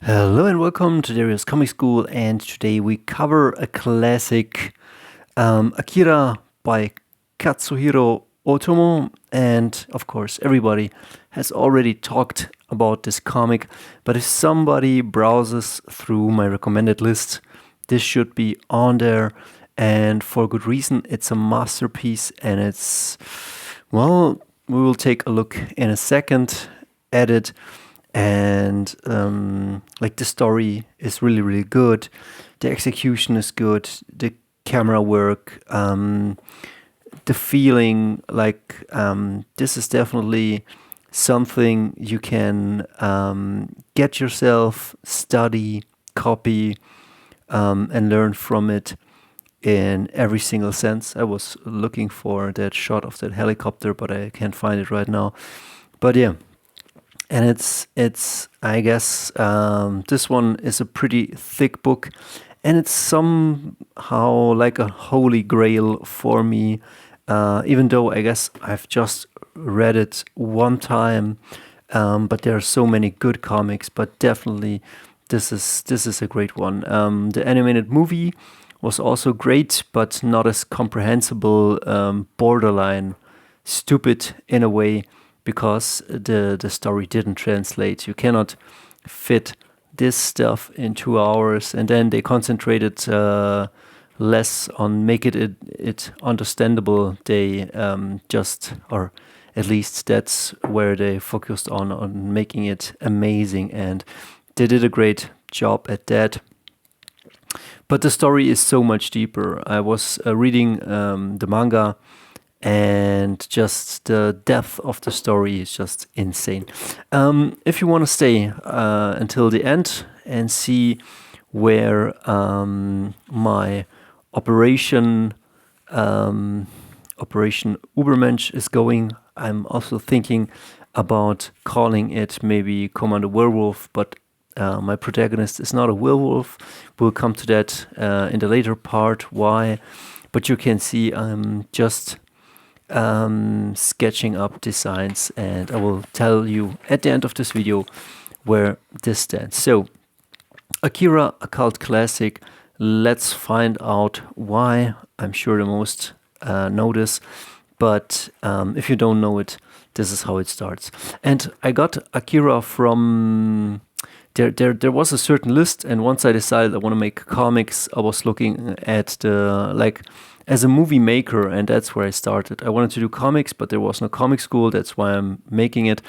Hello and welcome to Darius Comic School, and today we cover a classic, Akira by Katsuhiro Otomo, and of course everybody has already talked about this comic, but if somebody browses through my recommended list, this should be on there, and for good reason. It's a masterpiece, and well, we will take a look in a second at it. And like, the story is really, really good, the execution is good, the camera work, the feeling, like, this is definitely something you can get yourself, study, copy, and learn from it in every single sense. I was looking for that shot of that helicopter, but I can't find it right now. But yeah, and it's I guess, this one is a pretty thick book, and it's somehow like a holy grail for me. Even though I guess I've just read it one time, but there are so many good comics. But definitely, this is a great one. The animated movie was also great, but not as comprehensible. Borderline stupid in a way, because the story didn't translate. You cannot fit this stuff in 2 hours, and then they concentrated less on make it understandable. They just, or at least that's where they focused on making it amazing, and they did a great job at that. But the story is so much deeper. I was reading the manga, and just the depth of the story is just insane. If you want to stay until the end and see where my Operation Operation Übermensch is going, I'm also thinking about calling it maybe Commander Werewolf, but my protagonist is not a werewolf. We'll come to that in the later part, why. But you can see I'm just sketching up designs, and I will tell you at the end of this video where this stands. So, Akira, a cult classic. Let's find out why. I'm sure the most know this, but if you don't know it, this is how it starts. And I got Akira from there was a certain list, and once I decided I want to make comics, I was looking at the, like, as a movie maker, and that's where I started. I wanted to do comics, but there was no comic school. That's why I'm making it.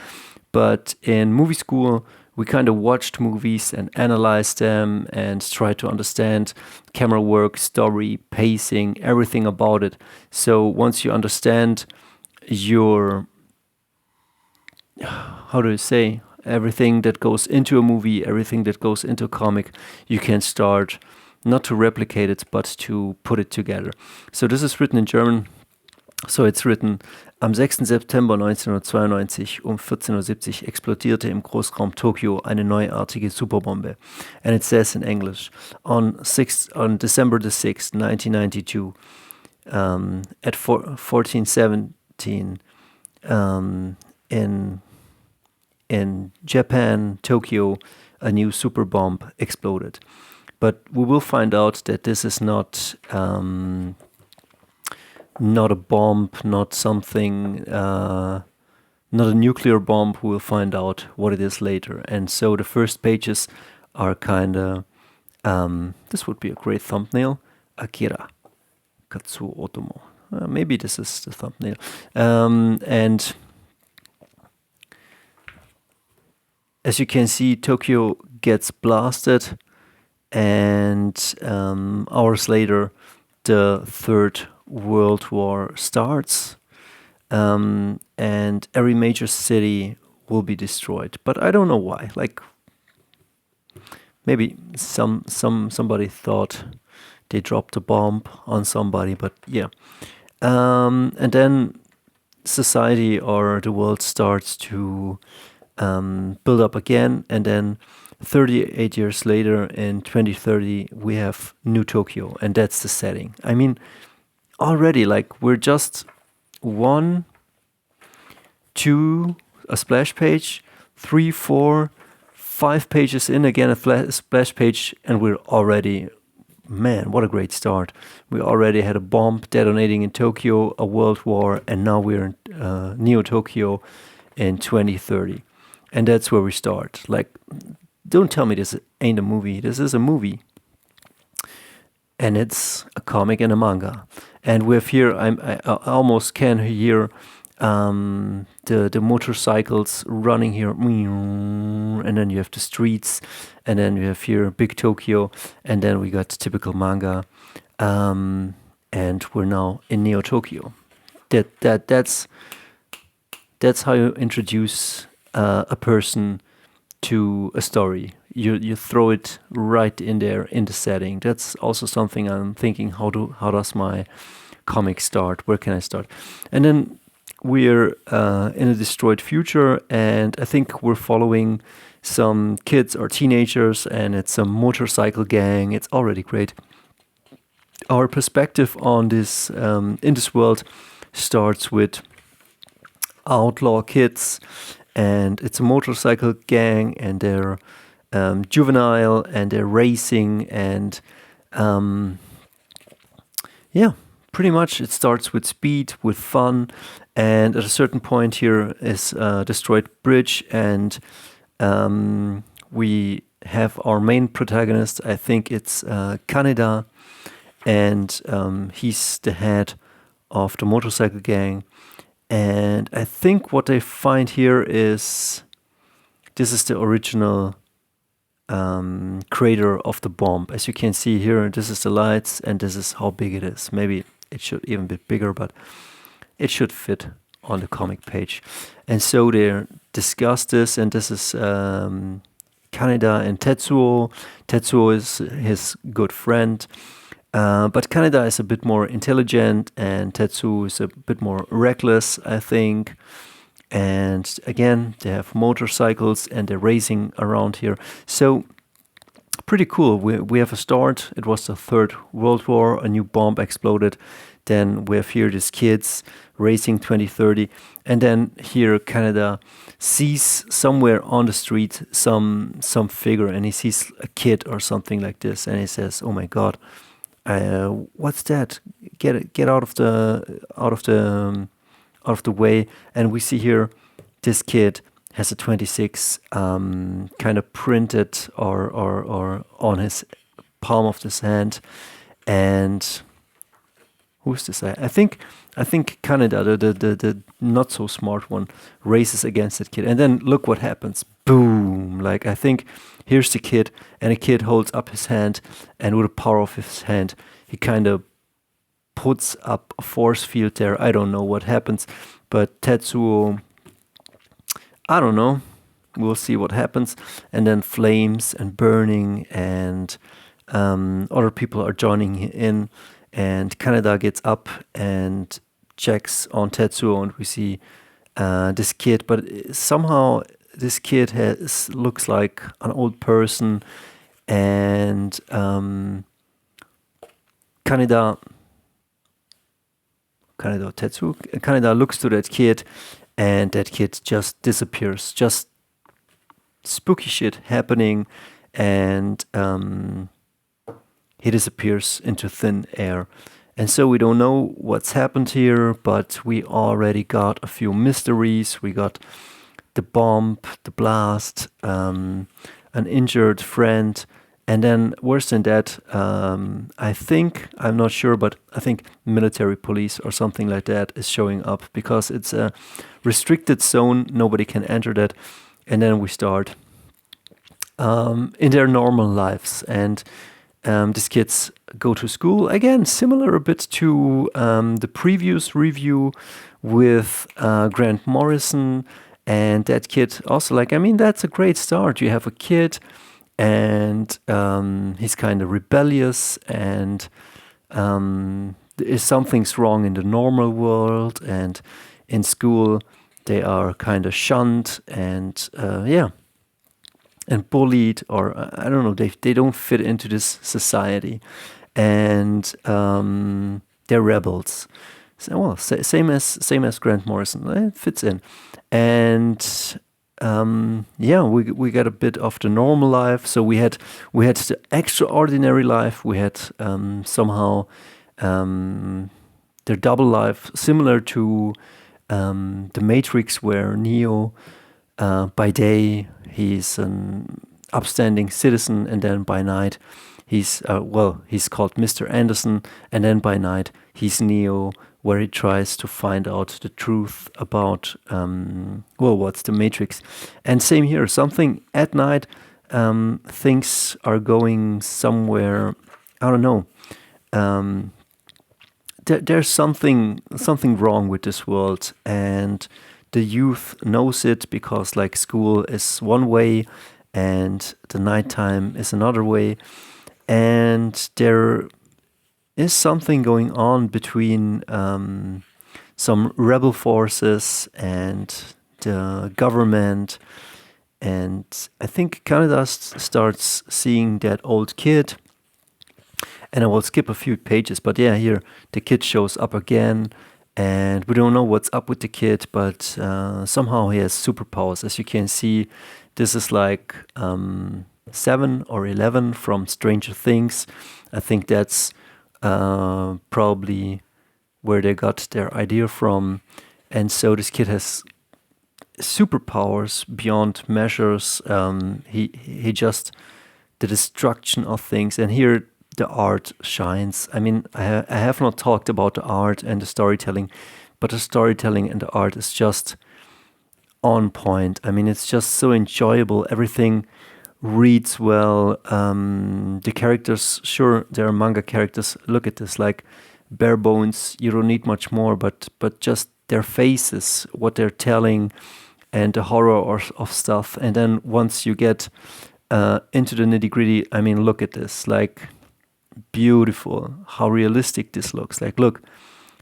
But in movie school, we kind of watched movies and analyzed them and tried to understand camera work, story, pacing, everything about it. So once you understand your, how do you say, everything that goes into a movie, everything that goes into a comic, you can start not to replicate it, but to put it together. So this is written in German. So it's written: Am 6. September 1992 um 14:70 Uhr explodierte im Großraum Tokio eine neuartige Superbombe. And it says in English: on December the 6th, 1992, at 14:17, in Japan, Tokyo, a new super bomb exploded. But we will find out that this is not a bomb, not something, not a nuclear bomb. We will find out what it is later. And so the first pages are kind of, this would be a great thumbnail: Akira, Katsuhiro Otomo. Maybe this is the thumbnail. And as you can see, Tokyo gets blasted, and hours later, the Third World War starts, and every major city will be destroyed. But I don't know why. Like, maybe somebody thought they dropped a bomb on somebody, but yeah. And then society, or the world, starts to build up again, and then 38 years later, in 2030, we have New Tokyo, and that's the setting. I mean, already, like, we're just 1, 2, a splash page, 3, 4, 5 pages in, again a splash page, and we're already, man, what a great start. We already had a bomb detonating in Tokyo, a world war, and now we're in Neo-Tokyo in 2030. And that's where we start. Like, don't tell me this ain't a movie. This is a movie. And it's a comic and a manga. And with here, I almost can hear the motorcycles running here. And then you have the streets. And then you have here big Tokyo. And then we got typical manga. And we're now in Neo-Tokyo. That's how you introduce a person to a story. You throw it right in there in the setting. That's also something I'm thinking. How does my comic start? Where can I start? And then we're in a destroyed future, and I think we're following some kids or teenagers, and it's a motorcycle gang. It's already great. Our perspective on this in this world starts with outlaw kids, and it's a motorcycle gang, and they're juvenile, and they're racing, and pretty much it starts with speed, with fun, and at a certain point here is a destroyed bridge, and we have our main protagonist. I think it's Kaneda, and he's the head of the motorcycle gang. And I think what they find here is this is the original crater of the bomb. As you can see here, this is the lights, and this is how big it is. Maybe it should even be bigger, but it should fit on the comic page. And so they discuss this, and this is Kaneda and Tetsuo. Tetsuo is his good friend. But Kaneda is a bit more intelligent, and Tetsuo is a bit more reckless, I think. And again, they have motorcycles, and they're racing around here. So, pretty cool. We have a start. It was the Third World War. A new bomb exploded. Then we have here these kids racing 2030. And then here Kaneda sees somewhere on the street some figure, and he sees a kid or something like this. And he says, "Oh my God. What's that? Get out of the way." And we see here this kid has a 26 kind of printed or on his palm of his hand. And who's this? I think Kaneda, the not so smart one, races against that kid. And then look what happens. Boom! Like, I think here's the kid, and the kid holds up his hand, and with the power of his hand, he kind of puts up a force field there. I don't know what happens, but Tetsuo, I don't know. We'll see what happens. And then flames and burning, and other people are joining in, and Kaneda gets up and checks on Tetsuo, and we see this kid, but somehow this kid looks like an old person, and Kaneda looks to that kid, and that kid just disappears. Just spooky shit happening, and he disappears into thin air. And so we don't know what's happened here, but we already got a few mysteries. We got the bomb, the blast, an injured friend, and then worse than that, I think, I'm not sure, but I think military police or something like that is showing up, because it's a restricted zone, nobody can enter that. And then we start in their normal lives, and these kids go to school. Again, similar a bit to the previous review with Grant Morrison. And that kid also, like, I mean, that's a great start. You have a kid, and he's kind of rebellious, and something's wrong in the normal world, and in school they are kind of shunned, and and bullied, or I don't know, they don't fit into this society, and they're rebels. So, well, same as Grant Morrison. It fits in. And yeah, we got a bit of the normal life. So we had the extraordinary life. We had somehow their double life, similar to the Matrix, where Neo, by day he's an upstanding citizen, and then by night he's called Mr. Anderson, and then by night he's Neo, where he tries to find out the truth about what's the Matrix. And same here, something at night, things are going somewhere. I don't know. There's something wrong with this world, and the youth knows it, because like school is one way and the nighttime is another way, and there is something going on between some rebel forces and the government. And I think Canada starts seeing that old kid, and I will skip a few pages, but yeah, here the kid shows up again, and we don't know what's up with the kid, but somehow he has superpowers. As you can see, this is like 7 or 11 from Stranger Things. I think that's probably where they got their idea from. And so this kid has superpowers beyond measures. He just the destruction of things, and here the art shines. I mean, I have not talked about the art and the storytelling, but the storytelling and the art is just on point. I mean, it's just so enjoyable. Everything reads well. The characters, sure, they're manga characters. Look at this, like bare bones. You don't need much more, but just their faces, what they're telling, and the horror of stuff. And then once you get into the nitty gritty, I mean, look at this, like beautiful, how realistic this looks. Like, look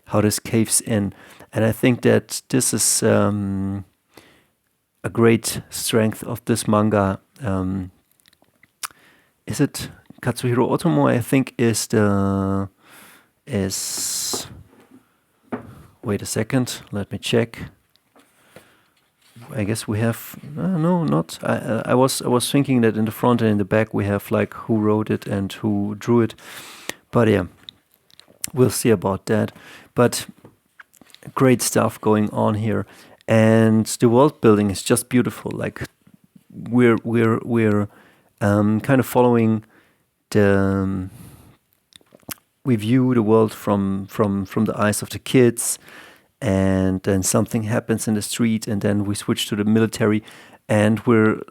how this caves in. And I think that this is a great strength of this manga. Is it Katsuhiro Otomo? I think is. Wait a second, let me check. I guess we have no, not. I was thinking that in the front and in the back we have like who wrote it and who drew it, but yeah, we'll see about that. But great stuff going on here, and the world building is just beautiful. Like we're kind of following the. We view the world from the eyes of the kids, and then something happens in the street, and then we switch to the military, and we're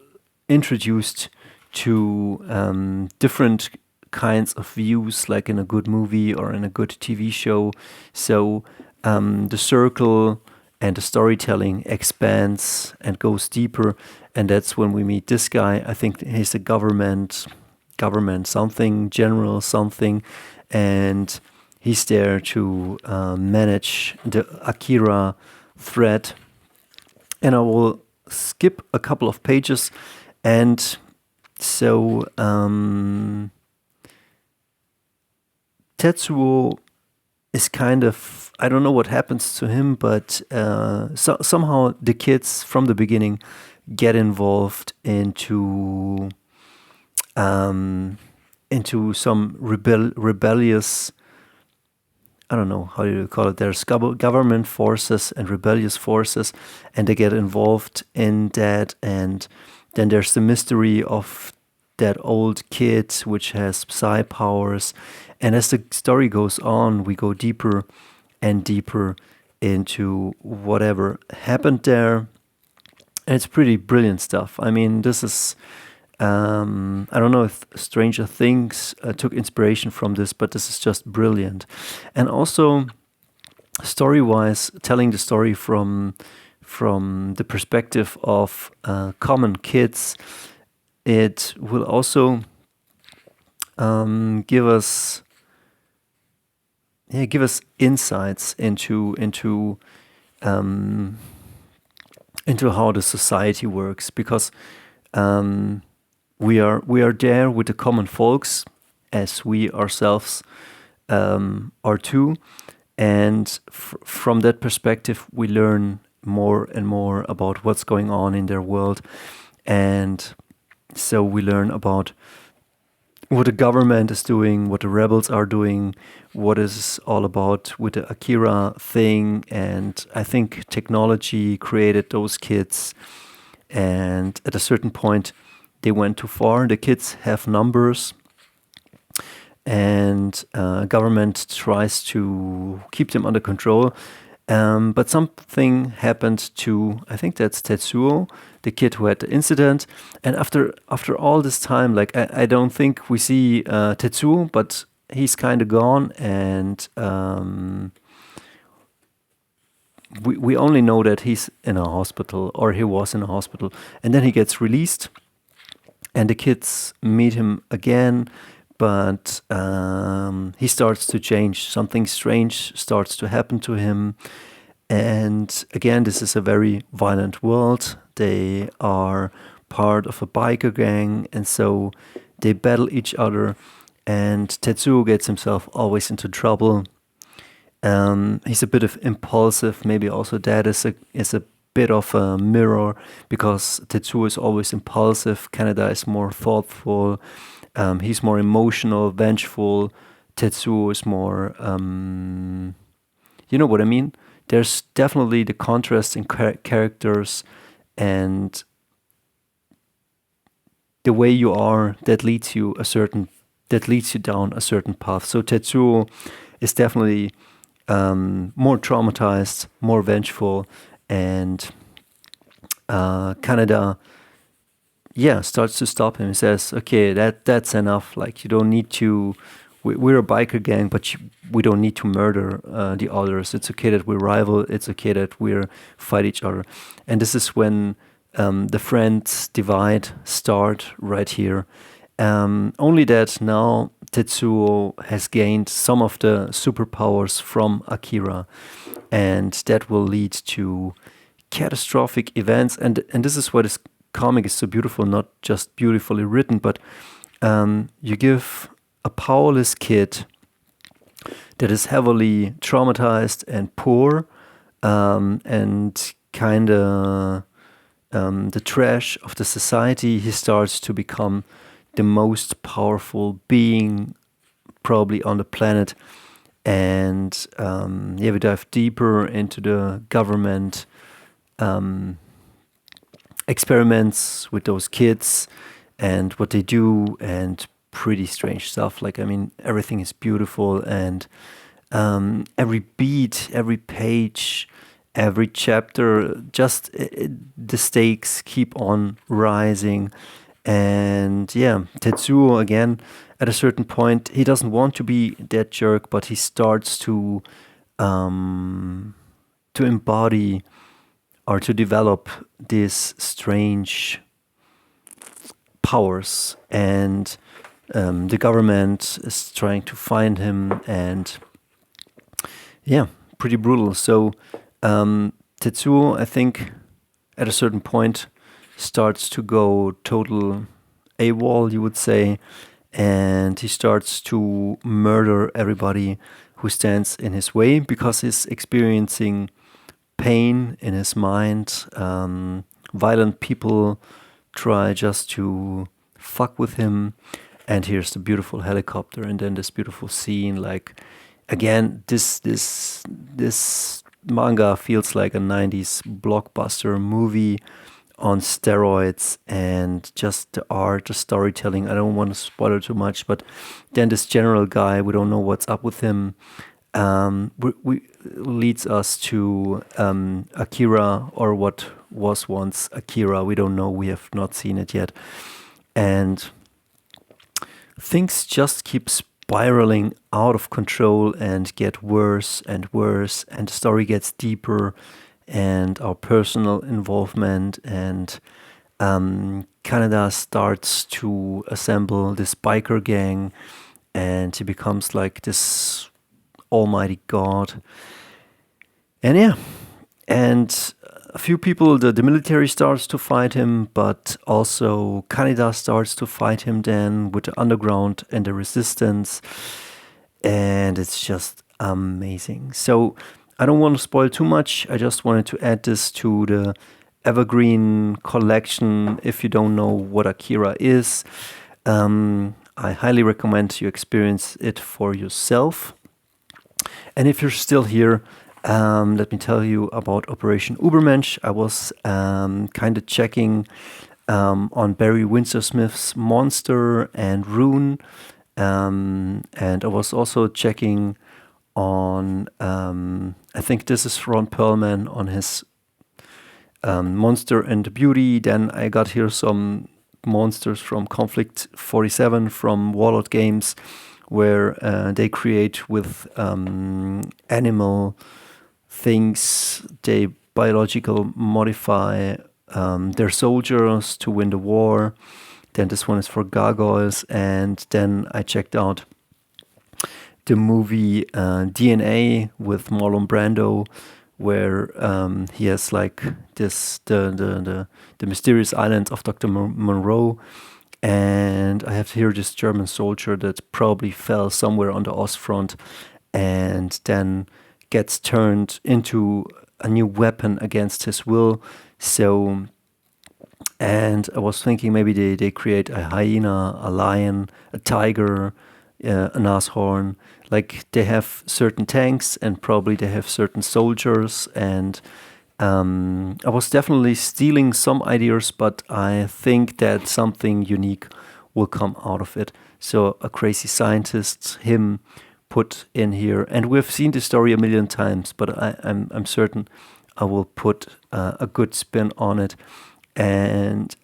introduced to different kinds of views, like in a good movie or in a good TV show. So the circle and the storytelling expands and goes deeper, and that's when we meet this guy. I think he's a government something, general something, and he's there to manage the Akira threat. And I will skip a couple of pages. And so Tetsuo is kind of, I don't know what happens to him, but somehow the kids from the beginning get involved into some rebellious, I don't know how you call it. There's government forces and rebellious forces, and they get involved in that. And then there's the mystery of that old kid, which has psi powers. And as the story goes on, we go deeper and deeper into whatever happened there. And it's pretty brilliant stuff. I mean, this is. I don't know if Stranger Things took inspiration from this, but this is just brilliant. And also, story-wise, telling the story from the perspective of common kids, it will also give us insights into how the society works, because. We are there with the common folks, as we ourselves are too, and from that perspective we learn more and more about what's going on in their world. And so we learn about what the government is doing, what the rebels are doing, what is all about with the Akira thing. And I think technology created those kids. And at a certain point, they went too far. The kids have numbers, and government tries to keep them under control. But something happened to, I think that's Tetsuo, the kid who had the incident. And after all this time, like I don't think we see Tetsuo, but he's kind of gone, and we only know that he's in a hospital, or he was in a hospital, and then he gets released, and the kids meet him again. But he starts to change. Something strange starts to happen to him. And again, this is a very violent world. They are part of a biker gang, and so they battle each other. And Tetsuo gets himself always into trouble. He's a bit of impulsive. Maybe also that is a bit of a mirror, because Tetsuo is always impulsive. Kaneda is more thoughtful. He's more emotional, vengeful. Tetsuo is more, you know what I mean? There's definitely the contrast in characters, and the way you are that leads you down a certain path. So Tetsuo is definitely more traumatized, more vengeful, and Kaneda starts to stop him. He says, okay, that's enough. Like, you don't need to, we're a biker gang, but we don't need to murder the others. It's okay that we're rival. It's okay that we fight each other. And this is when the friends divide start right here. Only that now Tetsuo has gained some of the superpowers from Akira, and that will lead to catastrophic events. And this is what is comic is so beautiful, not just beautifully written, but you give a powerless kid that is heavily traumatized and poor, and kind of the trash of the society. He starts to become the most powerful being probably on the planet. And we dive deeper into the government experiments with those kids and what they do, and pretty strange stuff. Like, I mean, everything is beautiful, and every beat, every page, every chapter, just the stakes keep on rising. And Tetsuo, again, at a certain point, he doesn't want to be that jerk, but he starts to embody or to develop these strange powers, and the government is trying to find him, and pretty brutal. So Tetsuo, I think, at a certain point, starts to go total AWOL, you would say, and he starts to murder everybody who stands in his way, because he's experiencing pain in his mind. Violent people try just to fuck with him, and here's the beautiful helicopter, and then this beautiful scene. Like, again, this manga feels like a 90s blockbuster movie on steroids, and just the art, the storytelling. I don't want to spoil too much, but then this general guy, we don't know what's up with him. We leads us to Akira, or what was once Akira. We don't know. We have not seen it yet. And things just keep spiraling out of control and get worse and worse. And the story gets deeper, and our personal involvement, and Kaneda starts to assemble this biker gang, and he becomes like this almighty god. And and a few people, the military starts to fight him, but also Kaneda starts to fight him then with the underground and the resistance, and it's just amazing. So I don't want to spoil too much. I just wanted to add this to the Evergreen collection. If you don't know what Akira is, I highly recommend you experience it for yourself. And if you're still here, let me tell you about Operation Übermensch. I was kind of checking on Barry Windsor-Smith's Monster and Rune. And I was also checking on, I think this is Ron Perlman on his Monster and Beauty. Then I got here some monsters from Conflict 47 from Warlord Games, where they create with animal things. They biological modify their soldiers to win the war. Then this one is for gargoyles. And then I checked out the movie DNA with Marlon Brando, where he has like this the mysterious island of Dr. Monroe. And I have here this German soldier that probably fell somewhere on the Ostfront and then gets turned into a new weapon against his will. So, and I was thinking maybe they create a hyena, a lion, a tiger, a nashorn. Like they have certain tanks and probably they have certain soldiers. And I was definitely stealing some ideas, but I think that something unique will come out of it. So a crazy scientist, him put in here, and we've seen the story a million times, but I'm certain I will put a good spin on it. And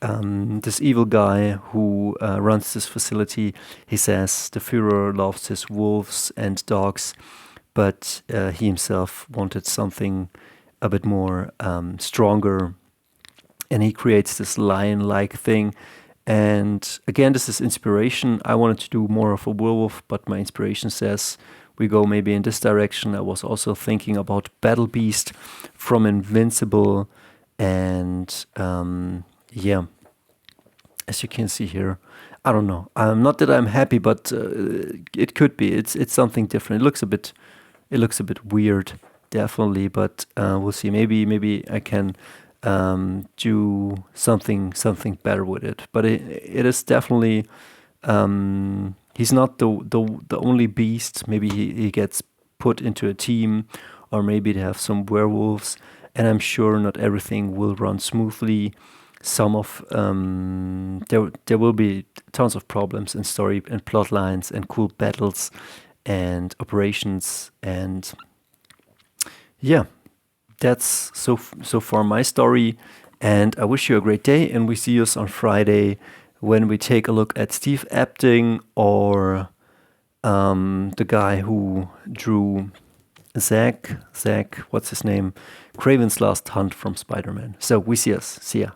this evil guy who runs this facility, he says the Führer loves his wolves and dogs, but he himself wanted something a bit more stronger. And he creates this lion-like thing. And again, this is inspiration. I wanted to do more of a werewolf, but my inspiration says we go maybe in this direction. I was also thinking about Battle Beast from Invincible. And yeah, as you can see here, I don't know. Not that I'm happy, but it could be. It's something different. It looks a bit weird, definitely. But we'll see. Maybe I can do something better with it. But it is definitely. He's not the only beast. Maybe he gets put into a team, or maybe they have some werewolves. And I'm sure not everything will run smoothly. Some of there will be tons of problems in story and plot lines and cool battles and operations. And yeah, that's so far my story. And I wish you a great day. And we see us on Friday when we take a look at Steve Epting or the guy who drew Zach, what's his name? Craven's Last Hunt from Spider-Man. So we see us. See ya.